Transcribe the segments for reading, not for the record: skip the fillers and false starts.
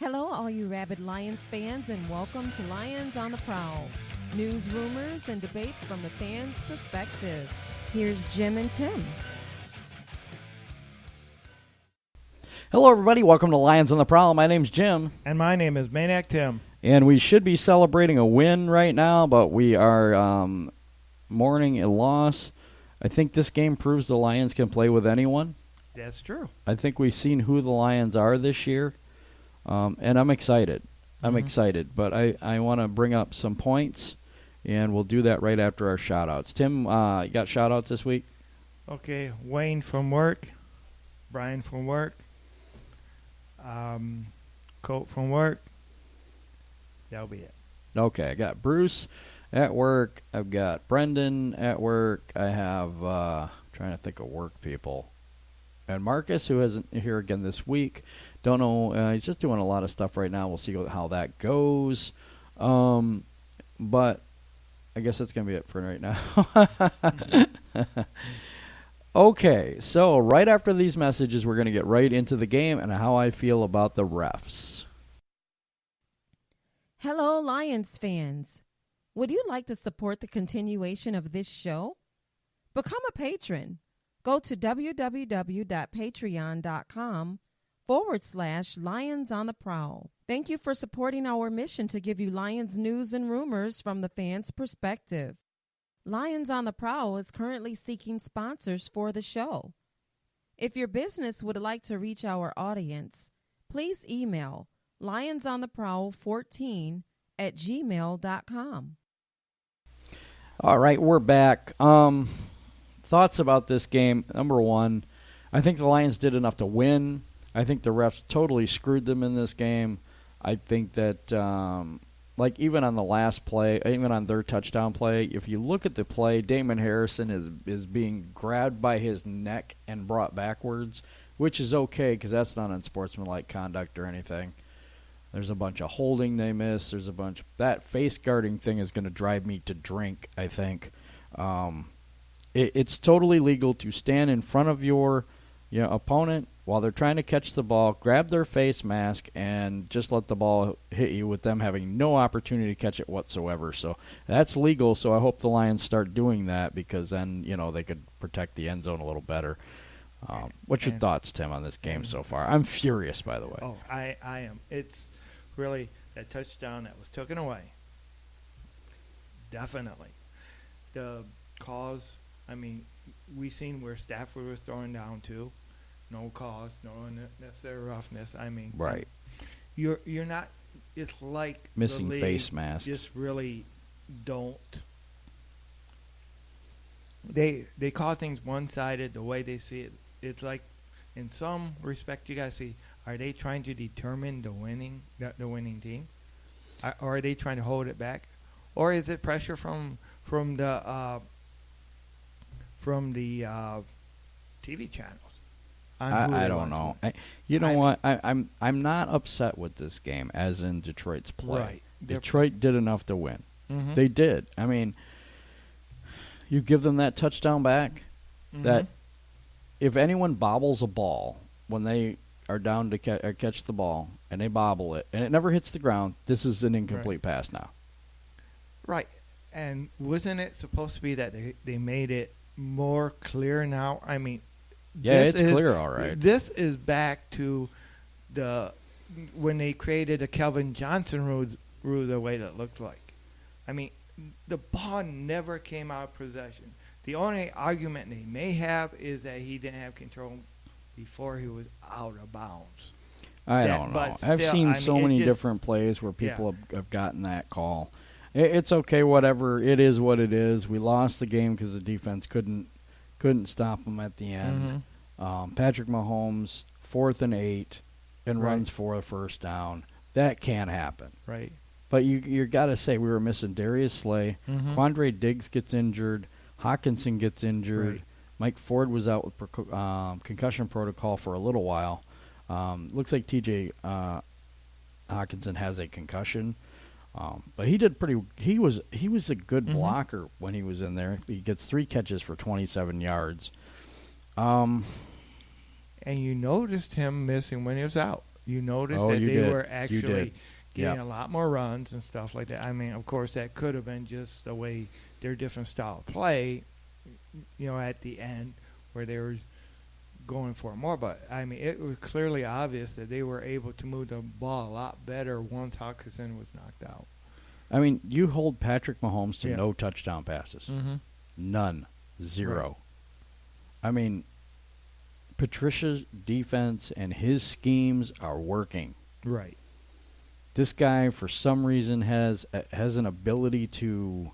Hello, all you rabid Lions fans, and welcome to Lions on the Prowl. News, rumors, and debates from the fans' perspective. Here's Jim and Tim. Hello, everybody. Welcome to Lions on the Prowl. My name's Jim. And my name is Maniac Tim. And we should be celebrating a win right now, but we are mourning a loss. I think this game proves the Lions can play with anyone. That's true. I think we've seen who the Lions are this year, and I'm excited. I'm excited, but I want to bring up some points, and we'll do that right after our shout-outs. Tim, you got shout-outs this week? Okay, Wayne from work, Brian from work, Colt from work. That'll be it. Okay, I got Bruce at work. I've got Brendan at work. I have, trying to think of work people. And Marcus, who isn't here again this week. Don't know. He's just doing a lot of stuff right now. We'll see how that goes. But I guess that's going to be it for right now. Okay, so right after these messages, we're going to get right into the game and how I feel about the refs. Hello, Lions fans. Would you like to support the continuation of this show? Become a patron. Go to www.patreon.com/Lions on the Prowl. Thank you for supporting our mission to give you Lions news and rumors from the fans' perspective. Lions on the Prowl is currently seeking sponsors for the show. If your business would like to reach our audience, please email lionsontheprowl14@gmail.com. All right, we're back. Thoughts about this game. Number one, I think the Lions did enough to win. I think the refs totally screwed them in this game. I think that, even on the last play, even on their touchdown play, if you look at the play, Damon Harrison is being grabbed by his neck and brought backwards, which is okay because that's not unsportsmanlike conduct or anything. There's a bunch of holding they miss. There's a bunch. That face guarding thing is going to drive me to drink, I think. It's totally legal to stand in front of your opponent while they're trying to catch the ball, grab their face mask, and just let the ball hit you with them having no opportunity to catch it whatsoever. So that's legal, so I hope the Lions start doing that because then, they could protect the end zone a little better. What's your thoughts, Tim, on this game so far? I'm furious, by the way. Oh, I am. It's really that touchdown that was taken away. Definitely. The cause, we seen where Stafford was throwing down too. No cause, no unnecessary roughness. Right. You're not. It's like missing the league face masks. Just really don't. They call things one-sided the way they see it. It's like, in some respect, you gotta see: are they trying to determine the winning team, or are they trying to hold it back, or is it pressure from the TV channels? I don't know. What? I'm not upset with this game, as in Detroit's play. Right. Detroit did enough to win. Mm-hmm. They did. You give them that touchdown back. Mm-hmm. That if anyone bobbles a ball when they are down to catch the ball and they bobble it and it never hits the ground, this is an incomplete pass now. Right. And wasn't it supposed to be that they made it more clear now? Yeah, it's clear, all right. This is back to when they created a Kelvin Johnson rule the way that looked like. The ball never came out of possession. The only argument they may have is that he didn't have control before he was out of bounds. I don't know. I've seen so many different plays where people have gotten that call. It's okay, whatever. It is what it is. We lost the game because the defense couldn't stop them at the end. Mm-hmm. Patrick Mahomes, 4th and 8, and runs for a first down. That can't happen. Right. But you got to say we were missing Darius Slay. Mm-hmm. Quandre Diggs gets injured. Hawkinson gets injured. Right. Mike Ford was out with concussion protocol for a little while. Looks like T.J. Hawkinson has a concussion. But he did pretty. He was a good blocker when he was in there. He gets 3 catches for 27 yards. And you noticed him missing when he was out. You noticed Oh, that you they did. were You actually did. getting Yep. a lot more runs and stuff like that. I mean, of course, that could have been just the way their different style of play, at the end where they were going for more. But, I mean, it was clearly obvious that they were able to move the ball a lot better once Hawkinson was knocked out. I mean, you hold Patrick Mahomes to Yeah. no touchdown passes. Mm-hmm. None. Zero. I mean, Patricia's defense and his schemes are working. Right. This guy, for some reason, has an ability to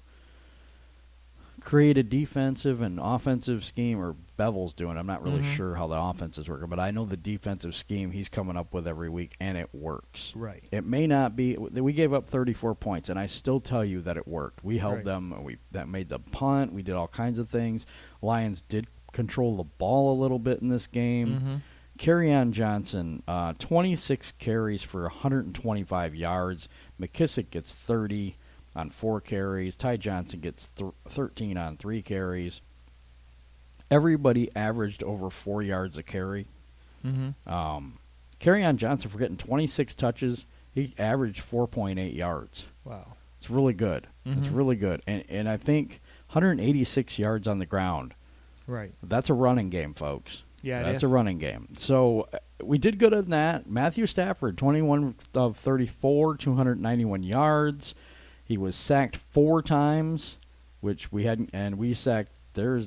create a defensive and offensive scheme, or Bevel's doing. I'm not really sure how the offense is working, but I know the defensive scheme he's coming up with every week, and it works. Right. It may not be. We gave up 34 points, and I still tell you that it worked. We held Right. them. That made the punt. We did all kinds of things. Lions did control the ball a little bit in this game. Mm-hmm. Kerryon Johnson, 26 carries for 125 yards. McKissick gets 30 on 4 carries. Ty Johnson gets 13 on 3 carries. Everybody averaged over 4 yards a carry. Mm-hmm. Kerryon Johnson, for getting 26 touches, he averaged 4.8 yards. Wow. It's really good. It's Mhm. really good. And I think 186 yards on the ground. Right. That's a running game, folks. Yeah, That's a running game. So we did good on that. Matthew Stafford, 21 of 34, 291 yards. He was sacked 4 times, which we hadn't, and we sacked. They're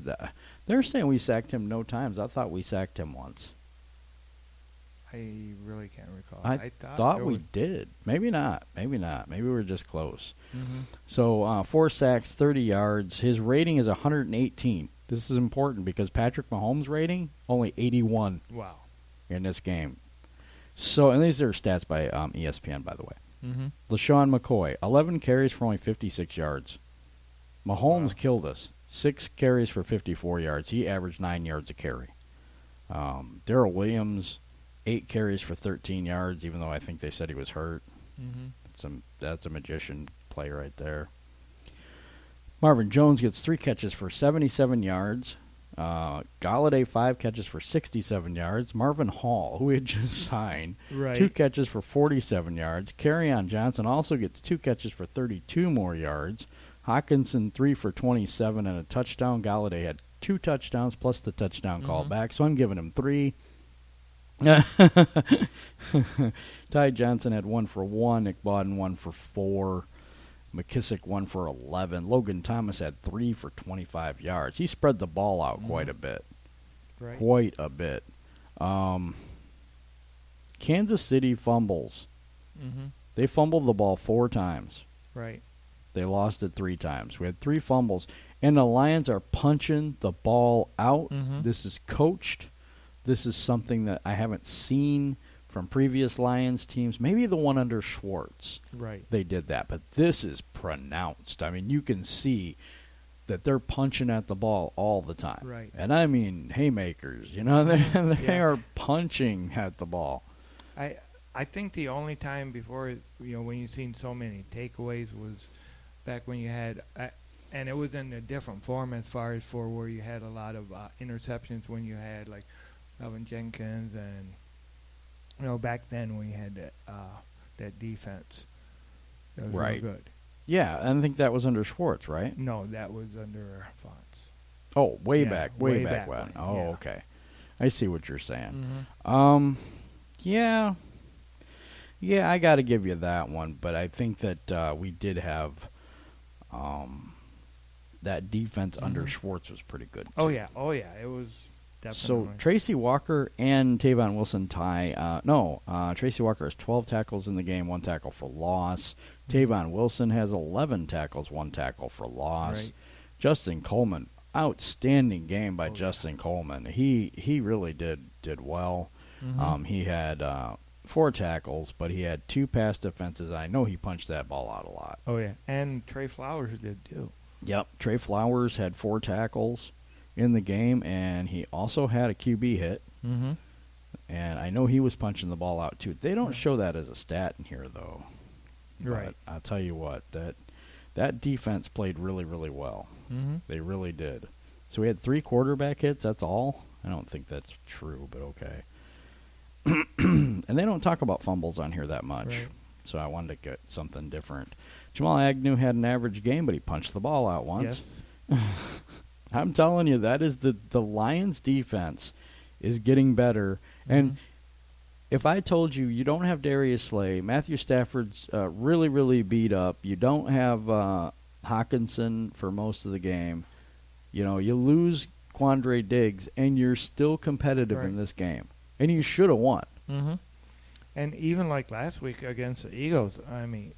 saying we sacked him no times. I thought we sacked him once. I really can't recall. I thought thought there we was- did. Maybe not. Maybe not. Maybe we were just close. Mhm. So 4 sacks, 30 yards. His rating is 118. This is important because Patrick Mahomes' rating, only 81 Wow. in this game. So, and these are stats by ESPN, by the way. Mm-hmm. LaShawn McCoy, 11 carries for only 56 yards. Mahomes Wow. killed us. 6 carries for 54 yards. He averaged 9 yards a carry. Darrell Williams, 8 carries for 13 yards, even though I think they said he was hurt. Mm-hmm. That's a magician play right there. Marvin Jones gets 3 catches for 77 yards. Galladay, 5 catches for 67 yards. Marvin Hall, who we had just signed, Right. 2 catches for 47 yards. Kerryon Johnson also gets 2 catches for 32 more yards. Hawkinson, 3 for 27 and a touchdown. Galladay had 2 touchdowns plus the touchdown call back, so I'm giving him 3. Ty Johnson had 1 for 1. Nick Bawden, 1 for 4. McKissick, 1 for 11. Logan Thomas had 3 for 25 yards. He spread the ball out quite a bit. Right. Quite a bit. Kansas City fumbles. Mm-hmm. They fumbled the ball 4 times. Right. They lost it 3 times. We had 3 fumbles. And the Lions are punching the ball out. Mhm. This is coached. This is something that I haven't seen from previous Lions teams. Maybe the one under Schwartz. Right. They did that. But this is pronounced. I mean, you can see that they're punching at the ball all the time. Right. And I mean haymakers. You know, they Yeah. are punching at the ball. I think the only time before, when you've seen so many takeaways was back when you had, and it was in a different form as far as for where you had a lot of interceptions when you had like Melvin Jenkins and, back then when you had that defense. That was Right. real good. Yeah, and I think that was under Schwartz, right? No, that was under Fonts. Oh, way Yeah, back way when. back when, Oh, yeah. okay. I see what you're saying. Mm-hmm. Yeah, I got to give you that one, but I think that we did have that defense under Schwartz was pretty good. Oh too. yeah, it was So definitely. Tracy Walker and Tavon Wilson tie. Tracy Walker has 12 tackles in the game, 1 tackle for loss. Tavon Wilson has 11 tackles, 1 tackle for loss. Right. Justin Coleman, outstanding game by Oh, yeah. Justin Coleman. He really did well. Mhm. He had 4 tackles, but he had 2 pass defenses. I know he punched that ball out a lot. Oh yeah, and Trey Flowers did too. Yep. Trey Flowers had 4 tackles in the game, and he also had a QB hit. Mm-hmm. And I know he was punching the ball out too. They don't Right. show that as a stat in here, though. Right. But I'll tell you what, that defense played really, really well. Mm-hmm. They really did. So we had 3 quarterback hits. That's all. I don't think that's true, but okay. and they don't talk about fumbles on here that much. Right. So I wanted to get something different. Jamal Agnew had an average game, but he punched the ball out once. Yes. I'm telling you, that is the Lions' defense is getting better. And if I told you you don't have Darius Slay, Matthew Stafford's really, really beat up, you don't have Hawkinson for most of the game, you lose Quandre Diggs, and you're still competitive in this game. And you should have won. Mm-hmm. And even like last week against the Eagles, I mean,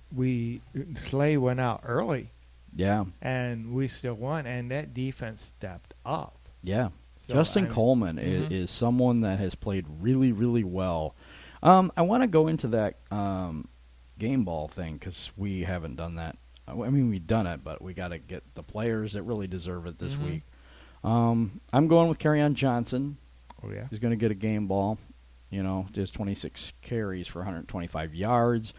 Slay went out early. Yeah. And we still won, and that defense stepped up. Yeah. So, Justin Coleman is someone that has played really, really well. I want to go into that game ball thing because we haven't done that. I mean, we've done it, but we got to get the players that really deserve it this week. I'm going with Kerryon Johnson. Oh, yeah. He's going to get a game ball. Just 26 carries for 125 yards.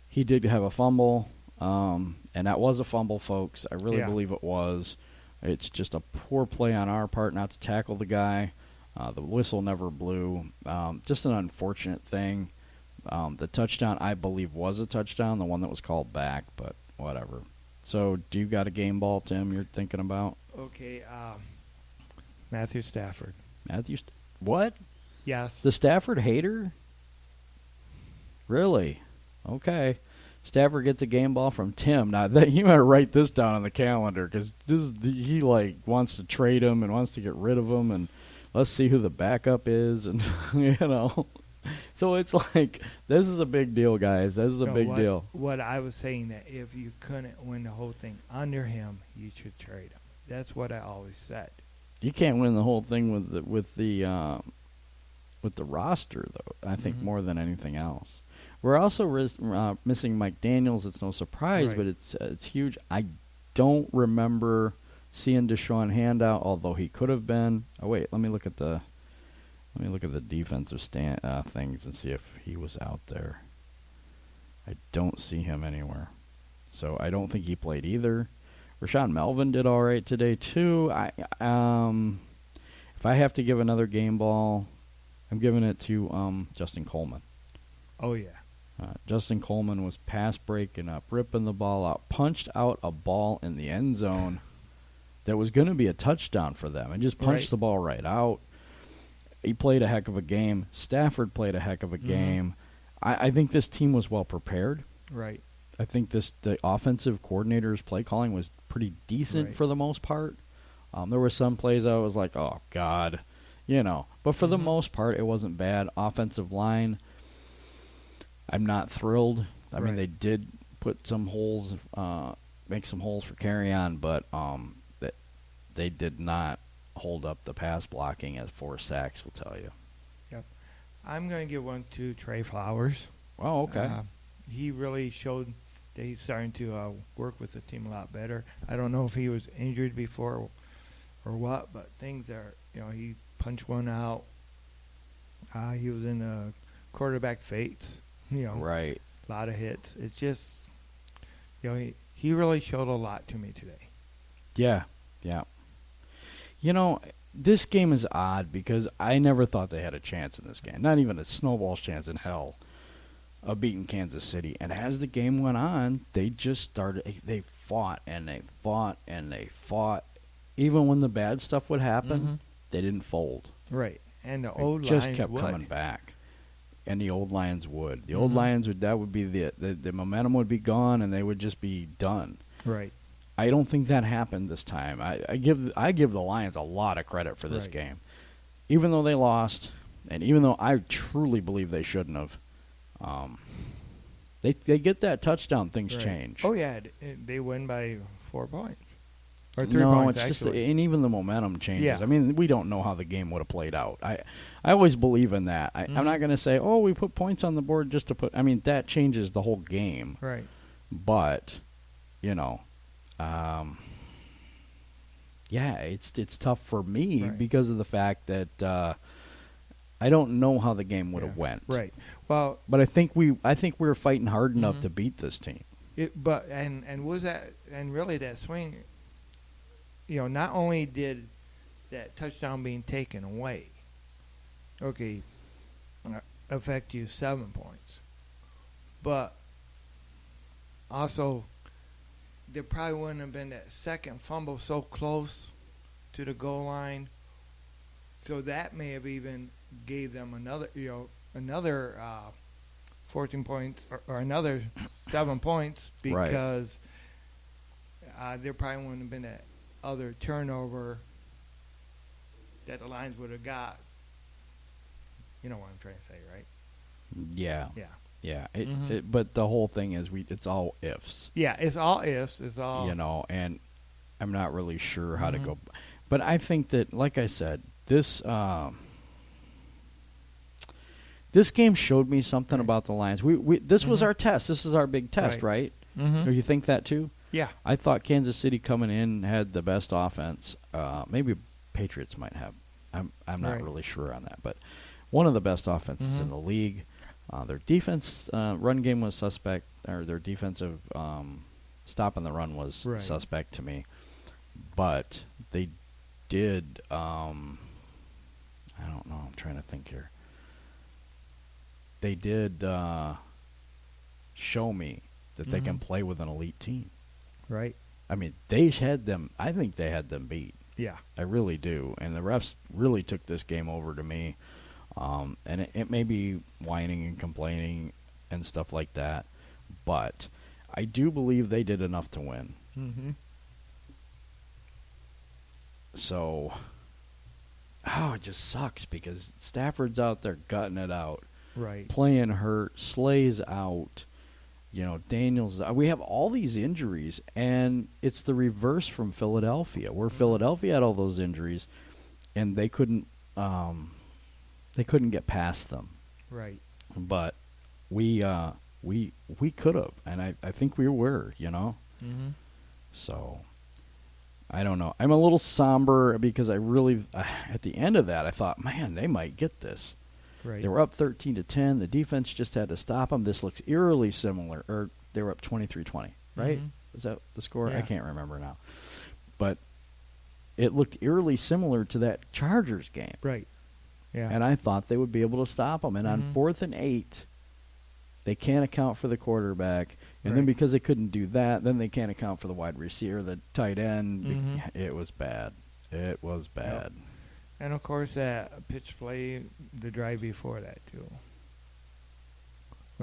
He did have a fumble, and that was a fumble, folks. I really believe it was. It's just a poor play on our part not to tackle the guy. The whistle never blew. Just an unfortunate thing. The touchdown, I believe, was a touchdown, the one that was called back, but whatever. So do you got a game ball, Tim, you're thinking about? Okay, Matthew Stafford. What? Yes. The Stafford hater? Really? Okay. Stafford gets a game ball from Tim. Now, you better write this down on the calendar because he wants to trade him and wants to get rid of him, and let's see who the backup is, and So it's like, this is a big deal, guys. This is a big deal. What I was saying, that if you couldn't win the whole thing under him, you should trade him. That's what I always said. You can't win the whole thing with the roster, though. I think more than anything else. We're also missing Mike Daniels. It's no surprise, but it's huge. I don't remember seeing Deshaun Handout, although he could have been. Oh wait, let me look at the defensive things and see if he was out there. I don't see him anywhere, so I don't think he played either. Rashawn Melvin did all right today too. If I have to give another game ball, I'm giving it to Justin Coleman. Oh yeah. Justin Coleman was pass breaking up, ripping the ball out, punched out a ball in the end zone that was going to be a touchdown for them, and just punched the ball right out. He played a heck of a game. Stafford played a heck of a game. I think this team was well prepared. Right. I think the offensive coordinator's play calling was pretty decent for the most part. There were some plays I was like, oh, God, But for the most part, it wasn't bad. Offensive line, I'm not thrilled. I mean, they did put some holes, make some holes for Kerryon, but they did not hold up the pass blocking at 4 sacks, we'll tell you. Yep. I'm going to give one to Trey Flowers. Oh, okay. He really showed that he's starting to work with the team a lot better. I don't know if he was injured before or what, but things are, he punched one out. He was in the quarterback fates. Right. A lot of hits. It's just, he really showed a lot to me today. Yeah. This game is odd because I never thought they had a chance in this game. Not even a snowball's chance in hell of beating Kansas City. And as the game went on, they just started, they fought and they fought and they fought. Even when the bad stuff would happen, they didn't fold. Right. And the old just Lions kept would. Coming back. And the old Lions would. The old Lions would be the momentum would be gone and they would just be done. Right. I don't think that happened this time. I give the Lions a lot of credit for this game. Even though they lost, and even though I truly believe they shouldn't have, they get that touchdown, things change. Oh, yeah. They win by 4 points. Or 3 no, points, it's actually. and even the momentum changes. Yeah. I mean, we don't know how the game would have played out. I always believe in that. I'm not going to say, oh, we put points on the board just to put. I mean, that changes the whole game. Right. But, it's tough for me because of the fact that I don't know how the game would have went. Right. Well, but I think we were fighting hard enough to beat this team. Was that really that swing? Not only did that touchdown being taken away, okay, affect you 7 points. But also, there probably wouldn't have been that second fumble so close to the goal line. So that may have even gave them another 14 points or another 7 points because there probably wouldn't have been that other turnover that the Lions would have got. You know what I'm trying to say, right? Yeah. Yeah. Yeah. But the whole thing is it's all ifs. Yeah, it's all ifs. It's all. You know, and I'm not really sure how to go. But I think that, like I said, this game showed me something about the Lions. This was our test. This is our big test, right? Do you think that too? Yeah. I thought Kansas City coming in had the best offense. Maybe Patriots might have. I'm not really sure on that, but one of the best offenses in the league. Their defense run game was suspect, or their defensive stopping the run was suspect to me. But they did. I don't know. I'm trying to think here. They did show me that they can play with an elite team. Right. I mean, they had them. I think they had them beat. Yeah. I really do. And the refs really took this game over to me. And it may be whining and complaining and stuff like that, but I do believe they did enough to win. So, it just sucks because Stafford's out there gutting it out. Right. Playing hurt, Slay's out. You know, Daniels. We have all these injuries, and it's the reverse from Philadelphia, where Philadelphia had all those injuries, and they couldn't get past them. Right. But we could have, and I think we were, you know. So I don't know. I'm a little somber because I really at the end of that I thought, man, they might get this. Right. They were up 13-10. The defense just had to stop them. This looks eerily similar. Or they were up 23-20, right? Is that the score? Yeah. I can't remember now. But it looked eerily similar to that Chargers game. Right. Yeah. And I thought they would be able to stop them. And on 4th and 8, they can't account for the quarterback. And then because they couldn't do that, then they can't account for the wide receiver, the tight end. It was bad. It was bad. Yep. And, of course, that pitch play, the drive before that, too.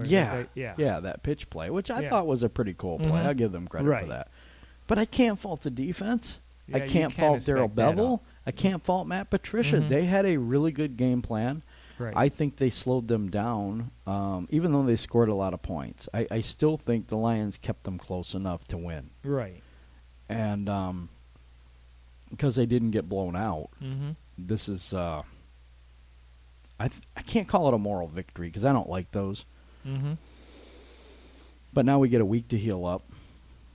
Yeah, that pitch play, which I thought was a pretty cool play. I'll give them credit for that. But I can't fault the defense. Yeah, I can't fault Darrell Bevel. I can't fault Matt Patricia. They had a really good game plan. Right. I think they slowed them down, even though they scored a lot of points. I still think the Lions kept them close enough to win. Right. And because they didn't get blown out, this is I can't call it a moral victory because I don't like those. But now we get a week to heal up.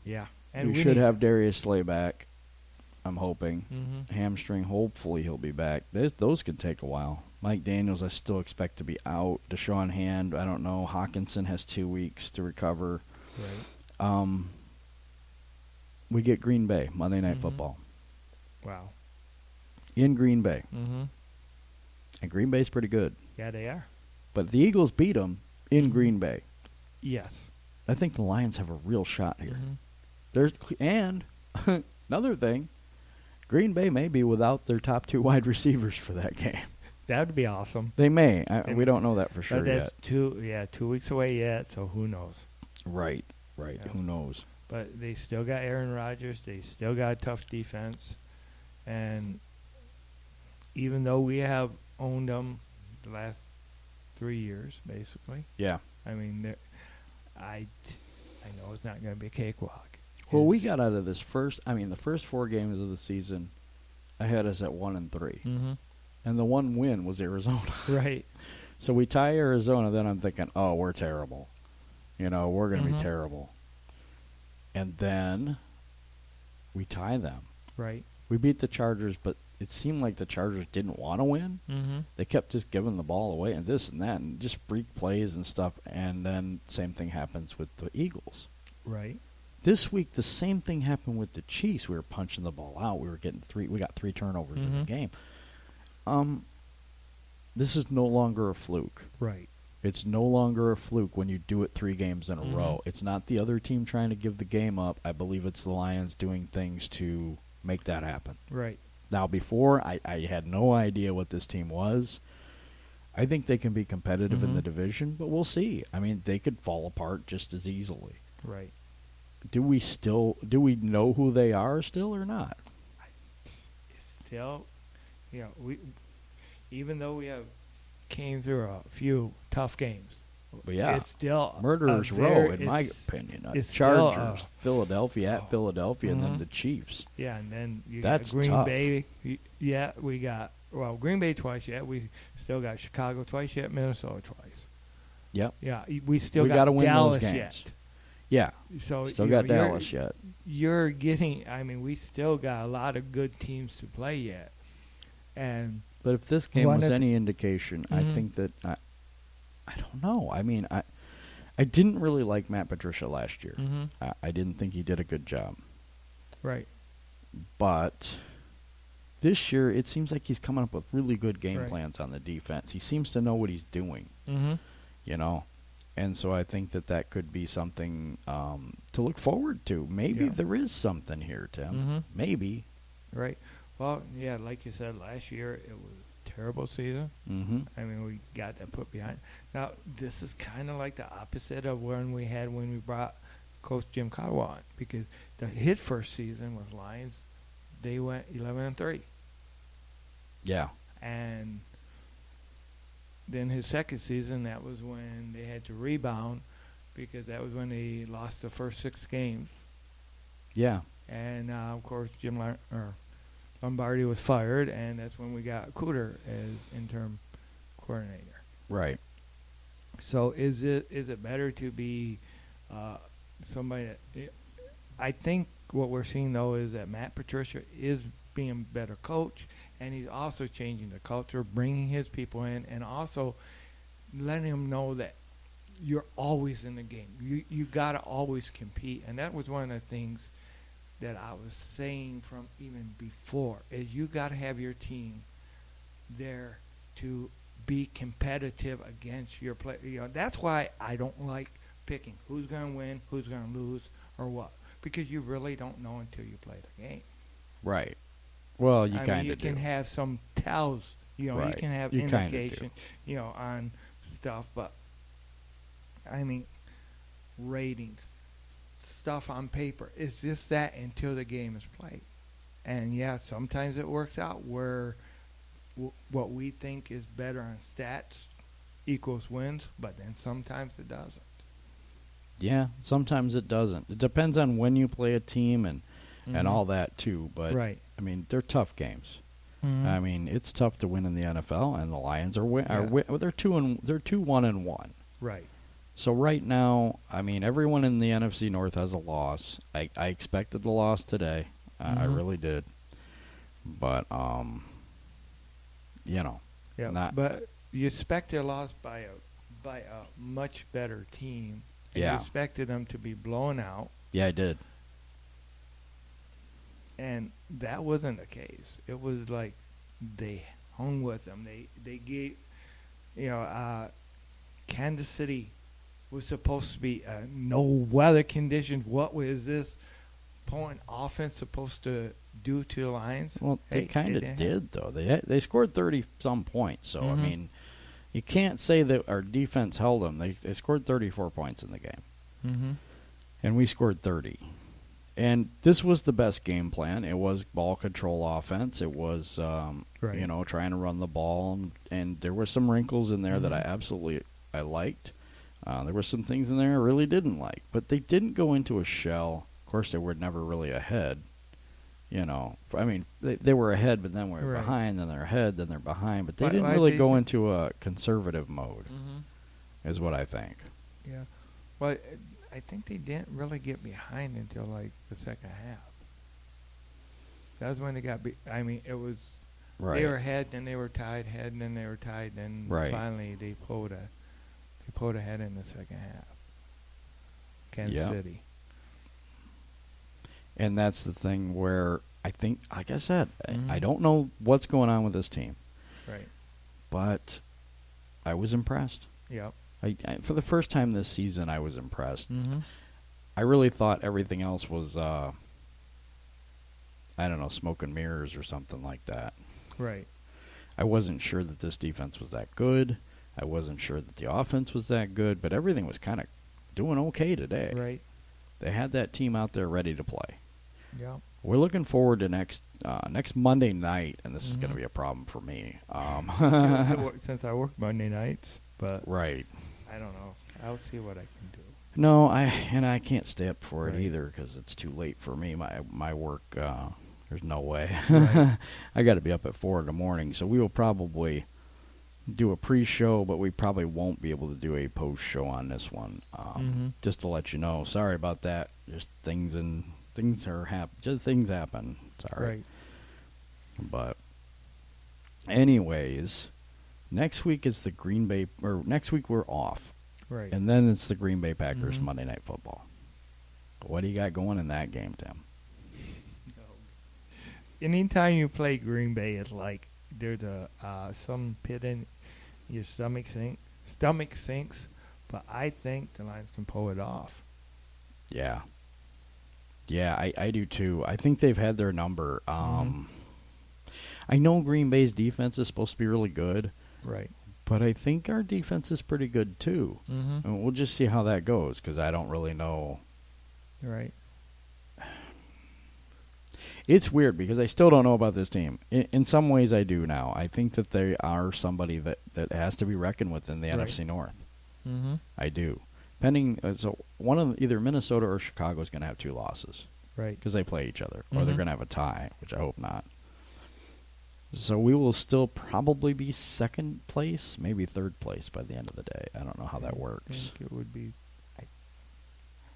Yeah. And we should have Darius Slay back, I'm hoping. Hamstring, hopefully he'll be back. Those could take a while. Mike Daniels, I still expect to be out. Deshaun Hand, I don't know. Hawkinson has 2 weeks to recover. Right. We get Green Bay, Monday Night Football. Wow. In Green Bay. And Green Bay's pretty good. Yeah, they are. But the Eagles beat them in Green Bay. Yes. I think the Lions have a real shot here. And another thing, Green Bay may be without their top 2 wide receivers for that game. That would be awesome. They may. We don't know that for sure that's yet. 2 weeks away yet, so who knows? Right. Yeah. Who knows? But they still got Aaron Rodgers. They still got a tough defense. And even though we have owned them the last 3 years, basically. Yeah. I mean, I know it's not going to be a cakewalk. Well, we got out of this the first 4 games of the season ahead us at 1-3. And the one win was Arizona. Right. So we tie Arizona, then I'm thinking, oh, we're terrible. You know, we're going to be terrible. And then we tie them. Right. We beat the Chargers, but it seemed like the Chargers didn't want to win. They kept just giving the ball away and this and that and just freak plays and stuff. And then same thing happens with the Eagles. Right. This week, the same thing happened with the Chiefs. We were punching the ball out. We got 3 turnovers in the game. this is no longer a fluke. Right. It's no longer a fluke when you do it 3 games in a row. It's not the other team trying to give the game up. I believe it's the Lions doing things to make that happen. Right. Now, before, I had no idea what this team was. I think they can be competitive in the division, but we'll see. I mean, they could fall apart just as easily. Right. Do we know who they are still or not? It's still, we even though we have came through a few tough games. But yeah, it's still murderer's row, in my opinion. It's Chargers, Philadelphia at Philadelphia, and then the Chiefs. Yeah, and then That's got Green tough. Bay. Yeah, we got Green Bay twice yet. We still got Chicago twice yet. Minnesota twice. Yep. Yeah, we still got gotta win Dallas those games. yet. Yeah. So still got Dallas yet. You're getting. I mean, we still got a lot of good teams to play yet, and. But if this game was any indication, I think that I don't know. I mean, I didn't really like Matt Patricia last year. I didn't think he did a good job. Right. But this year, it seems like he's coming up with really good game plans on the defense. He seems to know what he's doing. And so I think that could be something to look forward to. Maybe there is something here, Tim. Maybe. Right. Well, yeah, like you said, last year it was a terrible season. I mean, we got that put behind. Now, this is kind of like the opposite of when we brought Coach Jim Caldwell on, because his first season with Lions, they went 11-3. Yeah. And then his second season, that was when they had to rebound, because that was when they lost the first 6 games. Yeah. And, of course, Lombardi was fired, and that's when we got Cooter as interim coordinator. Right. So is it better to be somebody that I think what we're seeing, though, is that Matt Patricia is being a better coach, and he's also changing the culture, bringing his people in, and also letting them know that you're always in the game. You got to always compete, and that was one of the things that I was saying from even before, is you got to have your team there to be competitive against your play. That's why I don't like picking who's going to win, who's going to lose, or what, because you really don't know until you play the game. Right. Well, you kind of do. You can have some tells, you can have indication, on stuff, but I mean, ratings, stuff on paper. It's just that until the game is played. And yeah, sometimes it works out where what we think is better on stats equals wins, but then sometimes it doesn't. Yeah, sometimes it doesn't. It depends on when you play a team and all that too. But I mean, they're tough games. I mean, it's tough to win in the NFL, and the Lions are they're 2-1-1. Right. So right now, I mean, everyone in the NFC North has a loss. I expected the loss today. I really did. But, but you expected a loss by a much better team. And you expected them to be blown out. Yeah, I did. And that wasn't the case. It was like they hung with them. They gave, Kansas City was supposed to be no weather conditions. What was this point offense supposed to do to the Lions? Well, they kind of did, though. They scored 30-some points. So, I mean, you can't say that our defense held them. They scored 34 points in the game. And we scored 30. And this was the best game plan. It was ball control offense. It was, trying to run the ball. And there were some wrinkles in there that I liked. There were some things in there I really didn't like. But they didn't go into a shell. Of course, they were never really ahead. I mean, they were ahead, but then we were behind, then they're ahead, then they're behind. But they didn't really go into a conservative mode, is what I think. Yeah. Well, I think they didn't really get behind until, like, the second half. That was when they got I mean, it was they were ahead, then they were tied, head, and then they were tied, and finally they pulled ahead in the second half. Kansas City. And that's the thing where I think, like I said, I don't know what's going on with this team. Right. but I was impressed. Yep. For the first time this season, I was impressed. Mm-hmm. I really thought everything else was, I don't know, smoke and mirrors or something like that. Right. I wasn't sure that this defense was that good. I wasn't sure that the offense was that good, but everything was kind of doing okay today. Right. They had that team out there ready to play. Yeah. We're looking forward to next Monday night, and this is going to Mhm. be a problem for me. Since I work Monday nights, but Right. I don't know. I'll see what I can do. No, I can't stay up for it Right. either because it's too late for me. My work, there's no way. Right. I got to be up at 4 in the morning, so we will probably do a pre-show, but we probably won't be able to do a post-show on this one. Mhm. Just to let you know, sorry about that. Just things happen. Sorry. Right. But anyways, next week is the Green Bay, or next week we're off. Right. And then it's the Green Bay Packers Mhm. Monday Night Football. What do you got going in that game, Tim? Anytime you play Green Bay, it's like there's some pit in your stomach sinks. But I think the Lions can pull it off. Yeah. Yeah, I do too. I think they've had their number. I know Green Bay's defense is supposed to be really good, Right. but I think our defense is pretty good too. Mm-hmm. And we'll just see how that goes because I don't really know. Right. It's weird because I still don't know about this team. In some ways, I do now. I think that they are somebody that has to be reckoned with in the Right. NFC North. Mm-hmm. I do. Pending, so one of either Minnesota or Chicago is going to have 2 losses Right. because they play each other, or they're Mhm. going to have a tie, which I hope not. So we will still probably be second place, maybe third place by the end of the day. I don't know how that works. I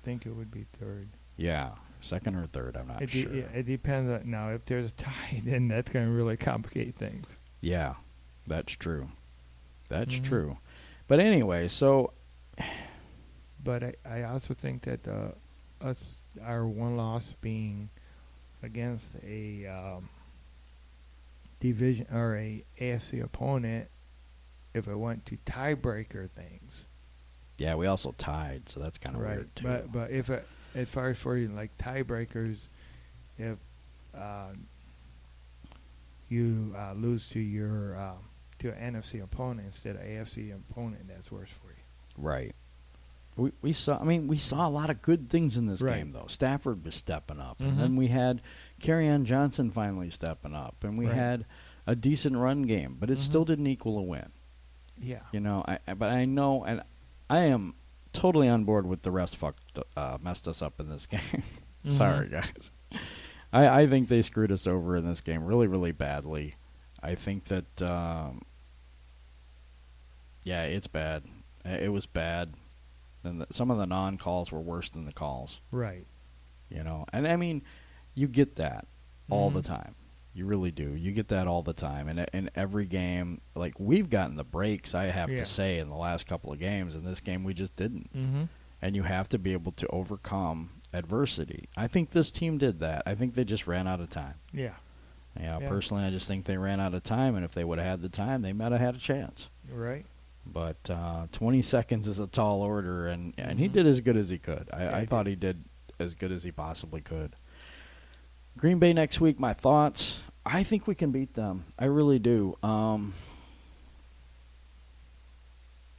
think it would be third. Yeah, second or third, I'm not sure. It depends on now. If there's a tie, then that's going to really complicate things. Yeah, that's true. That's Mhm. true. But anyway, so But I also think that our one loss being against a division or a AFC opponent, if it went to tiebreaker things, yeah, we also tied, so that's kind of right? weird too. But if it, as far as for like tiebreakers, if you lose to your to an NFC opponent instead of AFC opponent, that's worse for you. Right. We saw a lot of good things in this Right. game though. Stafford was stepping up, Mhm. and then we had Kerryon Johnson finally stepping up, and we Right. had a decent run game, but it Mhm. still didn't equal a win. Yeah. You know, but I know, and I am totally on board with the refs messed us up in this game. Mhm. Sorry, guys. I think they screwed us over in this game really, really badly. I think that, yeah, it's bad. It was bad. And some of the non-calls were worse than the calls. Right. You know, and I mean, you get that all the Mhm. time. You really do. You get that all the time. And in every game, like, we've gotten the breaks, I have Yeah. to say, in the last couple of games. In this game, we just didn't. Mm-hmm. And you have to be able to overcome adversity. I think this team did that. I think they just ran out of time. Yeah. Yeah, Yeah. personally, I just think they ran out of time. And if they would have had the time, they might have had a chance. Right. But 20 seconds is a tall order, and he Mhm. did as good as he could. Yeah, I he thought did. he did as good as he possibly could. Green Bay next week, my thoughts. I think we can beat them. I really do.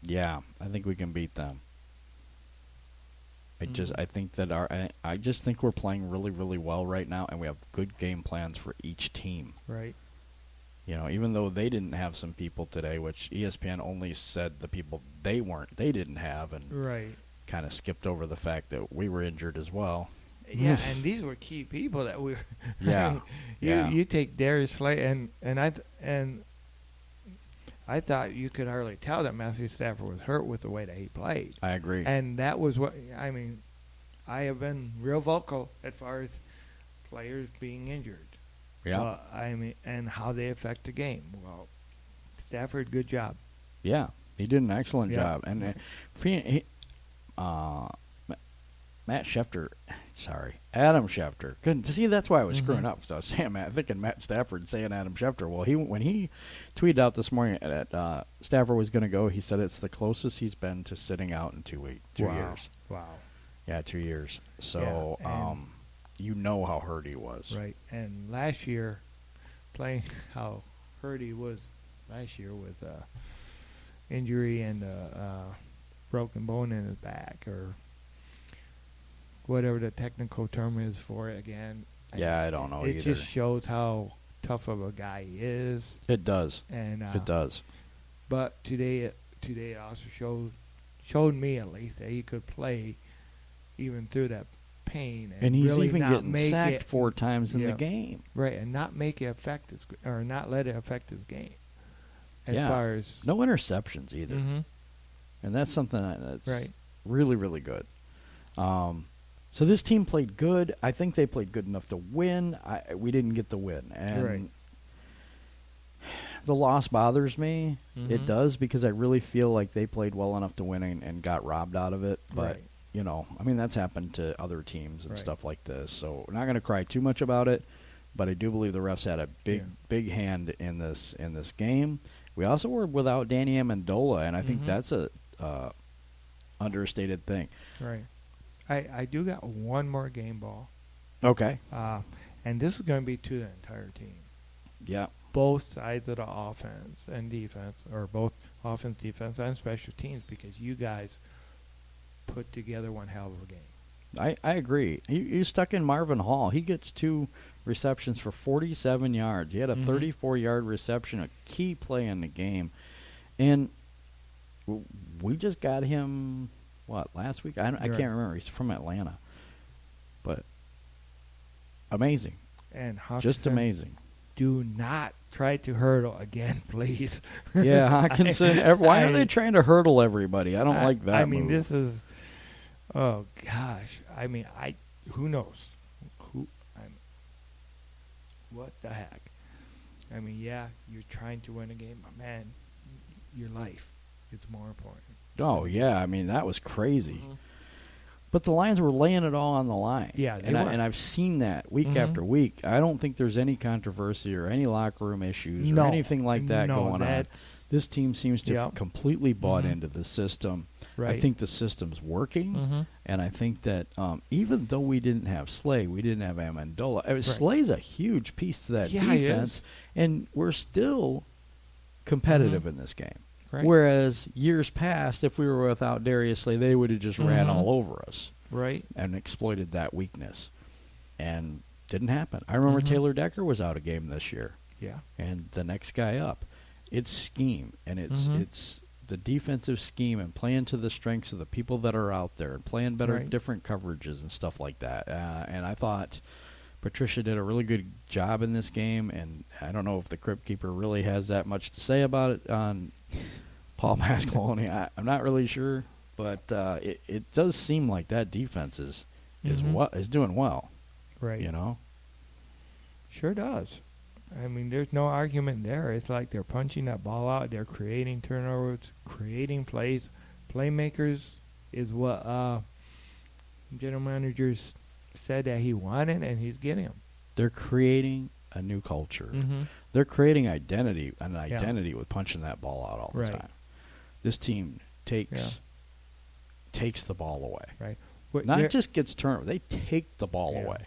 Yeah, I think we can beat them. I think that I just think we're playing really, really well right now, and we have good game plans for each team. Right. You know, even though they didn't have some people today, which ESPN only said the people they didn't have, and Right. kind of skipped over the fact that we were injured as well. Yeah, and these were key people that we. Yeah. Yeah. You take Darius Slay and I thought you could hardly tell that Matthew Stafford was hurt with the way that he played, I agree. and that was what I mean. I have been real vocal as far as players being injured. Yeah. I mean, and how they affect the game. Well, Stafford, good job. Yeah, he did an excellent Yeah. job. And Matt Schefter, Adam Schefter. Couldn't see. That's why I was screwing Mhm. up. Because I was saying, thinking Matt Stafford, saying Adam Schefter. Well, when he tweeted out this morning that Stafford was going to go, he said it's the closest he's been to sitting out in 2 Wow. years. Wow. Yeah, 2 years. So, Yeah, and- you know how hurt he was. Right. And last year, playing how hurt he was last year with injury and broken bone in his back, or whatever the technical term is for it again. Yeah, I don't know it either. just shows how tough of a guy he is. It does. And It does. But today it also showed me at least that he could play even through that pain, And he's really even not getting make sacked it, 4 times in the Yeah. game. right, and not make it affect his, or not let it affect his game. As Yeah. far as No interceptions either. Mhm. And that's something that's Right. really, really good. So this team played good. I think they played good enough to win. We didn't get the win. And Right. the loss bothers me. It Mhm. does, because I really feel like they played well enough to win and got robbed out of it. But, Right. I mean, that's happened to other teams and Right. stuff like this. So we're not going to cry too much about it. But I do believe the refs had a big, Yeah. big hand in this game. We also were without Danny Amendola, and I think Mhm. that's a understated thing. Right. I do got one more game ball, Okay. and this is going to be to the entire team, Yeah. both sides of the offense and defense, or both offense, defense, and special teams, because you guys put together one hell of a game. I agree. You stuck in Marvin Hall. He gets 2 receptions for 47 yards. He had a Mhm. 34-yard reception, a key play in the game. And we just got him, last week? I Right. can't remember. He's from Atlanta. But amazing. And Hawkinson, Just amazing. do not try to hurdle again, please. Yeah, Hawkinson. Why are they trying to hurdle everybody? I don't like that I mean, move. this is, oh gosh. I mean, who knows? What the heck? I mean, yeah, you're trying to win a game, but man, your life is more important. Oh, yeah. I mean, that was crazy. Mhm. But the Lions were laying it all on the line. Yeah, they and were. and I've seen that week Mhm. after week. I don't think there's any controversy or any locker room issues No. or anything like that No, going on. that's- This team seems to have Yep. completely bought Mhm. into the system. Right. I think the system's working, Mhm. and I think that even though we didn't have Slay, we didn't have Amendola. Right. Slay's a huge piece to that Yeah, he defense, is. and we're still competitive Mhm. in this game. Right. Whereas years past, if we were without Darius Slay, they would have just ran Mhm. all over us Right. and exploited that weakness. And didn't happen. I remember Mhm. Taylor Decker was out a game this year, Yeah. and the next guy up. It's scheme, and it's Mhm. it's the defensive scheme and playing to the strengths of the people that are out there and playing better Right. different coverages and stuff like that. And I thought Patricia did a really good job in this game, and I don't know if the Crypt Keeper really has that much to say about it on Paul Mascaloni. I'm not really sure, but it does seem like that defense is Mhm. doing well. Right. You know? Sure does. I mean, there's no argument there. It's like they're punching that ball out. They're creating turnovers, creating plays. Playmakers is what general managers said that he wanted, and he's getting them. They're creating a new culture. Mm-hmm. They're creating an identity with punching that ball out all the Right. time. This team takes the ball away. Right. But Not they're- just gets turnover. They take the ball Yeah. away.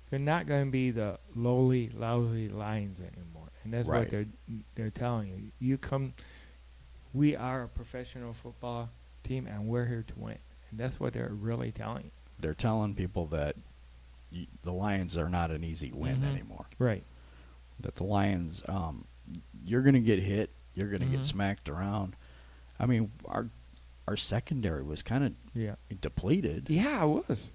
They're not going to be the lowly, lousy Lions anymore, and that's Right. what they're telling you. You come. We are a professional football team, and we're here to win, and that's what they're really telling you. They're telling people that the Lions are not an easy win Mhm. anymore. Right. That the Lions, you're going to get hit. You're going to Mhm. get smacked around. I mean, our secondary was kind of Yeah. depleted, Yeah, it was.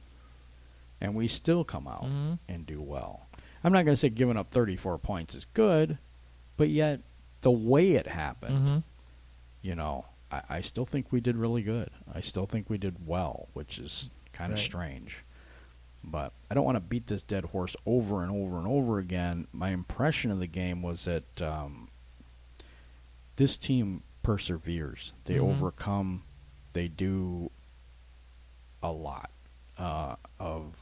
and we still come out Mhm. and do well. I'm not going to say giving up 34 points is good, but yet the way it happened, Mm-hmm. you know, I still think we did really good. I still think we did well, which is kind of Right. strange. But I don't want to beat this dead horse over and over and over again. My impression of the game was that this team perseveres. They Mhm. overcome. They do a lot of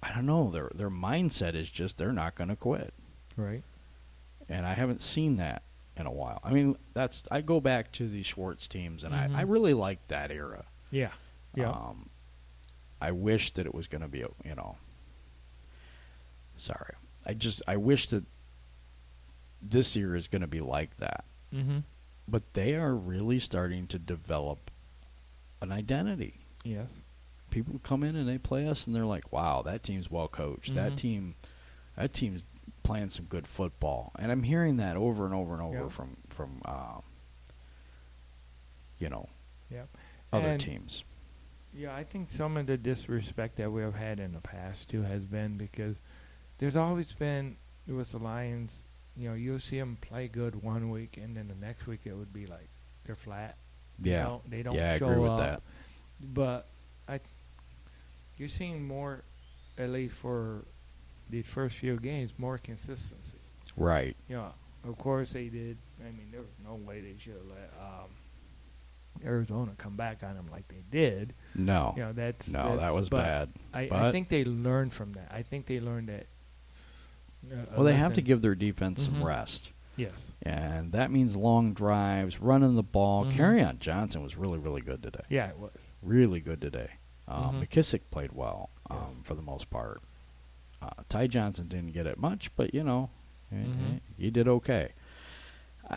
I don't know, their mindset is just they're not going to quit. Right. And I haven't seen that in a while. I mean, I go back to the Schwartz teams, and Mhm. I really liked that era. Yeah. Yeah. I wish that it was going to be, sorry. I wish that this year is going to be like that. Mm-hmm. But they are really starting to develop an identity. Yes. People come in and they play us, and they're like, "Wow, that team's well coached. Mhm. That team's playing some good football." And I'm hearing that over and over and over Yep. from Yep. other And teams. Yeah, I think some of the disrespect that we have had in the past too has been because there's always been with the Lions. You'll see them play good one week, and then the next week it would be like they're flat. Yeah, They don't I show agree with up. that. But you're seeing more, at least for the first few games, more consistency. Right. Of course they did. I mean, there was no way they should have let Arizona come back on them like they did. No. That was but bad. I think they learned from that. I think they learned that. Well, they have to give their defense some Mhm. rest. Yes. And that means long drives, running the ball. Mhm. Kerryon Johnson was really, really good today. Yeah, it was. Really good today. Mhm. McKissick played well Yes. for the most part. Ty Johnson didn't get it much, but, Mhm. he did okay.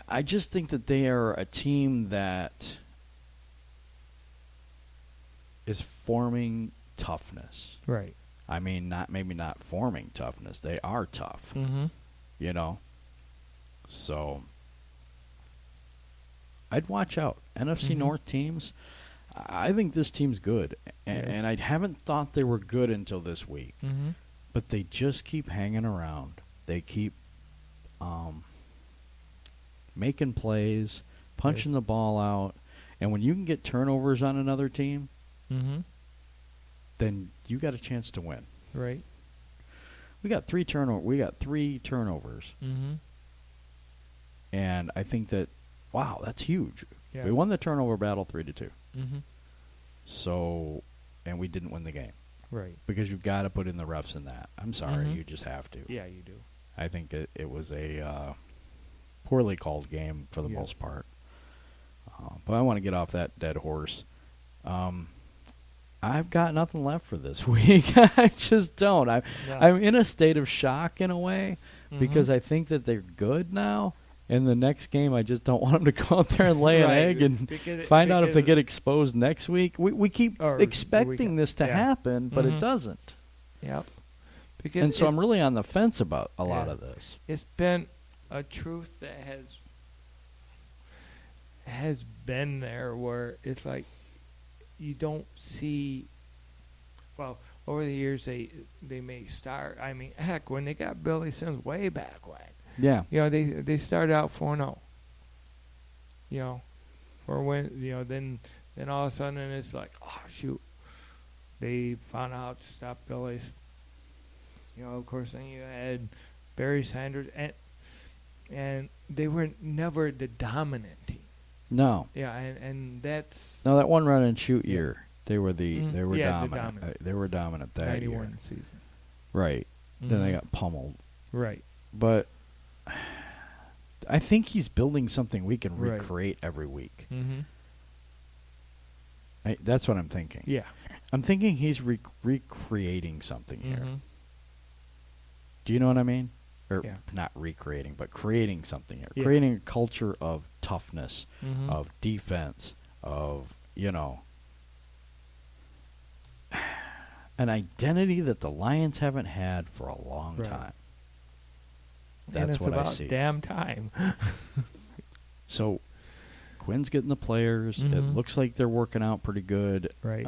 I just think that they are a team that is forming toughness. Right. I mean, maybe not forming toughness. They are tough, Mm-hmm. So I'd watch out. NFC Mhm. North teams, I think this team's good. And I haven't thought they were good until this week. Mm-hmm. But they just keep hanging around. They keep making plays, punching the ball out. And when you can get turnovers on another team, Mm-hmm. then you got a chance to win. Right. We got three turnovers. Mm-hmm. And I think that, wow, that's huge. Yeah. We won the turnover battle 3-2. Mm-hmm. So, and we didn't win the game. Right. Because you've got to put in the refs in that. I'm sorry, Mhm. you just have to. Yeah, you do. I think it was a poorly called game for the Yes. most part. But I want to get off that dead horse. I've got nothing left for this week. I just don't. Yeah. I'm in a state of shock in a way because Mhm. I think that they're good now. And the next game, I just don't want them to go out there and lay an Right, egg and because- find out if they because- get exposed next week. We keep Or expecting this to yeah. happen, but it Mhm. doesn't. Yep. Because And so I'm really on the fence about a lot Yeah. of this. it's been a truth that has been there where it's like you don't see. Well, over the years they may start. I mean, heck, when they got Billy Sims way back when, Yeah. they started out 4-0. For when then all of a sudden it's like, oh shoot, they found out how to stop Billy. Of course, then you had Barry Sanders, and they were never the dominant team. No. Yeah, and that's No, that one run and shoot Yeah. year, they were Mhm. they were Yeah, the dominant. dominant. They were dominant that 91 year. season. Right. Then they Mhm. got pummeled. Right. But I think he's building something we can Right. recreate every week. Mm-hmm. That's what I'm thinking. Yeah. I'm thinking he's recreating something here. Mm-hmm. Do you know what I mean? Or Yeah. not recreating, but creating something here. Yeah. Creating a culture of toughness, Mm-hmm. of defense, of, an identity that the Lions haven't had for a long Right. time. and That's it's what I about see. damn time. So Quinn's getting the players. It Mhm. looks like they're working out pretty good. Right.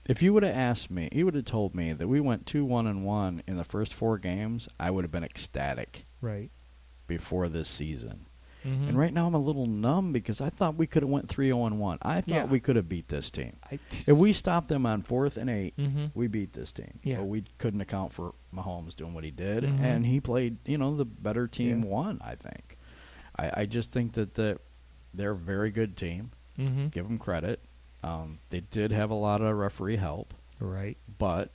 If you would have asked me, he would have told me that we went 2-1-1 in the first 4 games, I would have been ecstatic Right. before this season. Mm-hmm. And right now I'm a little numb because I thought we could have went 3-0-1. I thought Yeah. we could have beat this team. If we stopped them on 4th and 8, Mm-hmm. we beat this team. Yeah. But we couldn't account for Mahomes doing what he did, Mhm. and he played, the better team Yeah. won, I think. I just think that they're a very good team. Mm-hmm. Give them credit. They did have a lot of referee help, Right. but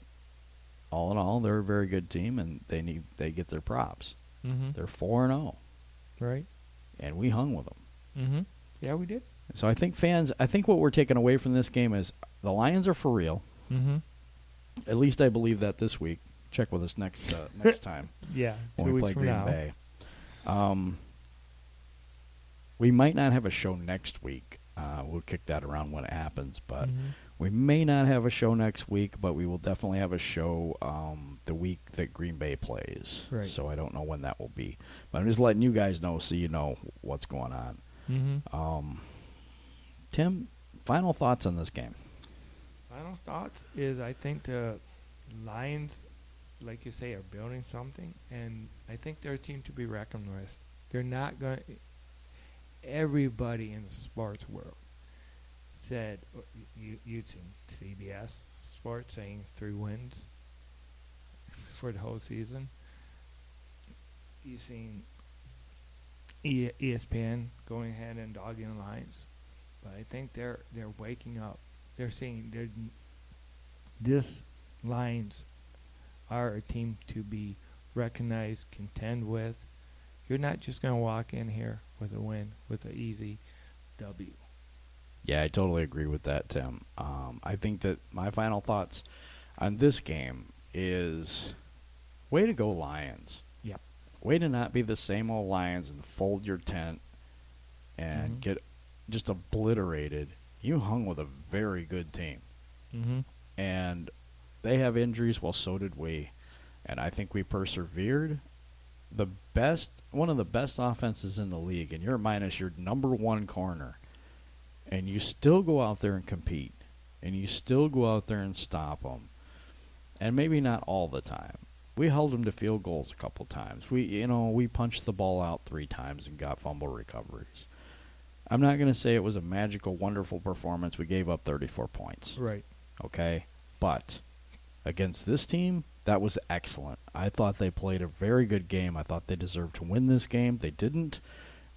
all in all, they're a very good team, and they get their props. Mm-hmm. They're 4-0, Right. and we hung with them. Mm-hmm. Yeah, we did. So I think what we're taking away from this game is the Lions are for real. Mm-hmm. At least I believe that this week. Check with us next time Yeah, when 2 we weeks play from Green now. Bay. We might not have a show next week. We'll kick that around when it happens, but Mhm. we may not have a show next week, but we will definitely have a show the week that Green Bay plays. Right. So I don't know when that will be. But I'm just letting you guys know so you know what's going on. Mm-hmm. Tim, final thoughts on this game? Final thoughts is I think the Lions, like you say, are building something, and I think they're a team to be reckoned with. They're not going. Everybody in the sports world said, you'd seen CBS Sports saying 3 wins for the whole season. You've seen ESPN going ahead and dogging the Lions, but I think they're waking up. They're saying this Lions are a team to be recognized, contend with. You're not just going to walk in here with a win, with an easy W. Yeah, I totally agree with that, Tim. I think that my final thoughts on this game is way to go, Lions. Yep. Way to not be the same old Lions and fold your tent and get just obliterated. You hung with a very good team. Mm-hmm. And they have injuries, well, so did we. And I think we persevered. One of the best offenses in the league, and you're minus your number 1 corner, and you still go out there and compete, and you still go out there and stop them, and maybe not all the time. We held them to field goals a couple times. We punched the ball out 3 times and got fumble recoveries. I'm not going to say it was a magical, wonderful performance. We gave up 34 points. Right. Okay? But against this team, that was excellent. I thought they played a very good game. I thought they deserved to win this game. They didn't,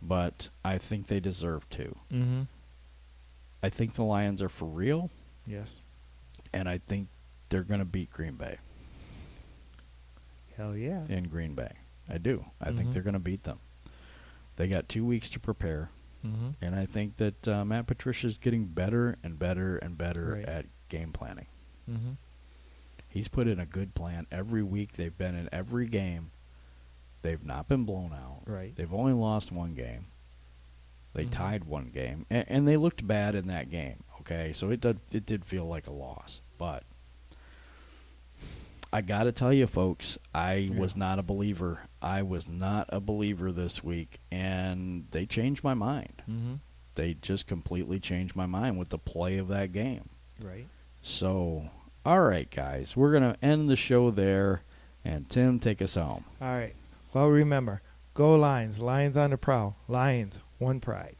but I think they deserve to. Mm-hmm. I think the Lions are for real, Yes. and I think they're going to beat Green Bay Hell yeah. in Green Bay. I do. I think they're going to beat them. They got 2 weeks to prepare, and I think that Matt Patricia's getting better and better and better at game planning. Mm-hmm. He's put in a good plan every week. They've been in every game. They've not been blown out. Right. They've only lost 1 game. They tied 1 game, and they looked bad in that game. Okay, so it did feel like a loss, but I got to tell you, folks, I was not a believer. I was not a believer this week, and they changed my mind. Mm-hmm. They just completely changed my mind with the play of that game. Right. So, all right, guys, we're going to end the show there, and Tim, take us home. All right. Well, remember, go Lions. Lions on the prowl. Lions, one pride.